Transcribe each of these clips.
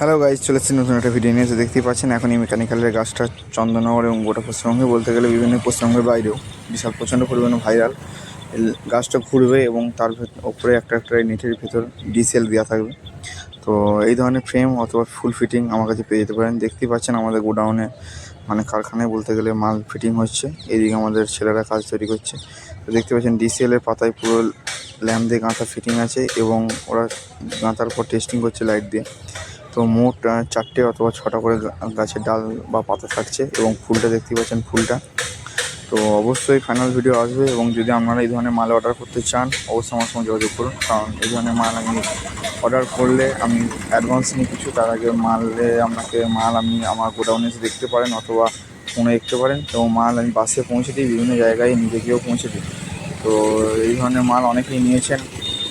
Hello guys, চলে এসেছি নতুন একটা ভিডিও নিয়ে। দেখতেই পাচ্ছেন এখন এই মেকানিক্যালের গাছটা চন্দননগর এবং গোটা পশ্চিমবঙ্গে বলতে গেলে বিভিন্ন পশ্চিমবঙ্গের বাইরেও বিশাল প্রচণ্ড পরিমাণে ভাইরাল। গাছটা ঘুরবে এবং তার ওপরে একটা নেটের ভেতর ডিসেল দেওয়া থাকবে। তো এই ধরনের ফ্রেম অথবা ফুল ফিটিং আমার কাছে পেয়ে যেতে পারেন। দেখতেই পাচ্ছেন আমাদের গোডাউনে মানে কারখানায় বলতে গেলে মাল ফিটিং হচ্ছে, এইদিকে আমাদের ছেলেরা কাজ তৈরি করছে। তো দেখতে পাচ্ছেন ডিসিএলের পাতায় পুরো ল্যাম্প দিয়ে গাঁথা ফিটিং আছে এবং ওরা গাঁথার পর টেস্টিং করছে লাইট দিয়ে। তো মোট 4টে অথবা 6টা করে গাছের ডাল বা পাতা থাকছে এবং ফুলটা দেখতেই পাচ্ছেন ফুলটা। তো অবশ্যই ফাইনাল ভিডিও আসবে এবং যদি আপনারা এই ধরনের মাল অর্ডার করতে চান অবশ্যই আমার সঙ্গে যোগাযোগ করুন, কারণ এই ধরনের মাল আমি অর্ডার করলে আমি অ্যাডভান্স নিই কিছু, তার আগে মাল আপনি আমার গোডাউনে এসে দেখতে পারেন অথবা ফোনে দেখতে পারেন এবং মাল আমি বাসে পৌঁছে দিই, বিভিন্ন জায়গায় নিজে গিয়েও পৌঁছে দিই। তো এই ধরনের মাল অনেকেই নিয়েছেন।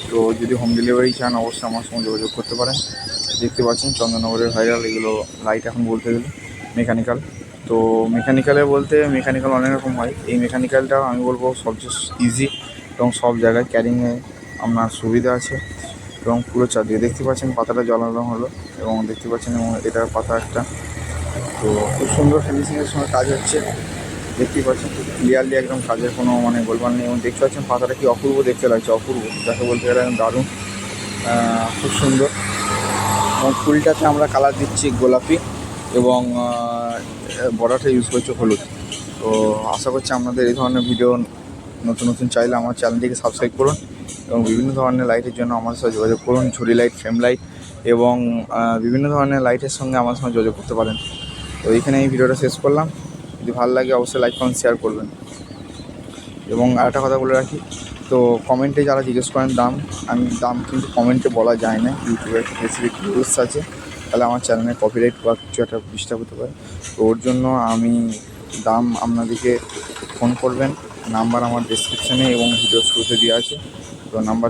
তো যদি হোম ডেলিভারি চান অবশ্যই আমার সঙ্গে যোগাযোগ করতে পারেন। দেখতে পাচ্ছেন চন্দননগরের ভাইরাল এগুলো লাইট এখন বলতে গেলে মেকানিক্যাল। তো মেকানিক্যাল অনেক রকম হয়, এই মেকানিক্যালটাও আমি বলবো সবচেয়ে ইজি এবং সব জায়গায় ক্যারিংয়ে আপনার সুবিধা আছে এবং পুরো চারদিকে দেখতে পাচ্ছেন পাতাটা জ্বালানো হলো এবং দেখতে পাচ্ছেন এবং এটার পাতা একটা। তো খুব সুন্দর ফিনিশিংয়ের সঙ্গে কাজ হচ্ছে, দেখতেই পাচ্ছেন খুব ক্লিয়ারলি একদম কাজের কোনো গোলমাল নেই এবং দেখতে পাচ্ছেন পাতাটা কি অপূর্ব দেখতে লাগছে, অপূর্ব যাকে বলতে গেলে একদম দারুণ, খুব সুন্দর। এবং ফুলটাতে আমরা কালার দিচ্ছি গোলাপি এবং বর্ডারটা ইউজ করছি হলুদ। তো আশা করছি আপনাদের এই ধরনের ভিডিও নতুন চাইলে আমার চ্যানেলটিকে সাবস্ক্রাইব করুন এবং বিভিন্ন ধরনের লাইটের জন্য আমার সাথে যোগাযোগ করুন। ঝুড়ি লাইট, ফ্রেম লাইট এবং বিভিন্ন ধরনের লাইটের সঙ্গে আমার সঙ্গে যোগাযোগ করতে পারেন। তো এইখানে এই ভিডিওটা শেষ করলাম। যদি ভালো লাগে অবশ্যই লাইক করুন, শেয়ার করবেন। এবং আরেকটা কথা বলে রাখি, তো কমেন্টে যারা জিজ্ঞেস করেন দাম কিন্তু কমেন্টে বলা যায় না, ইউটিউবে একটা স্পেসিফিক রুলস আছে, তাহলে আমার চ্যানেলে কপিরাইট বা কিছু একটা ডিস্টার্ব হতে পারে। তো ওর জন্য আমি দাম আপনাদেরকে ফোন করবেন, নাম্বার আমার ডেসক্রিপশানে এবং ভিডিও শুরুতে দেওয়া আছে। তো নাম্বার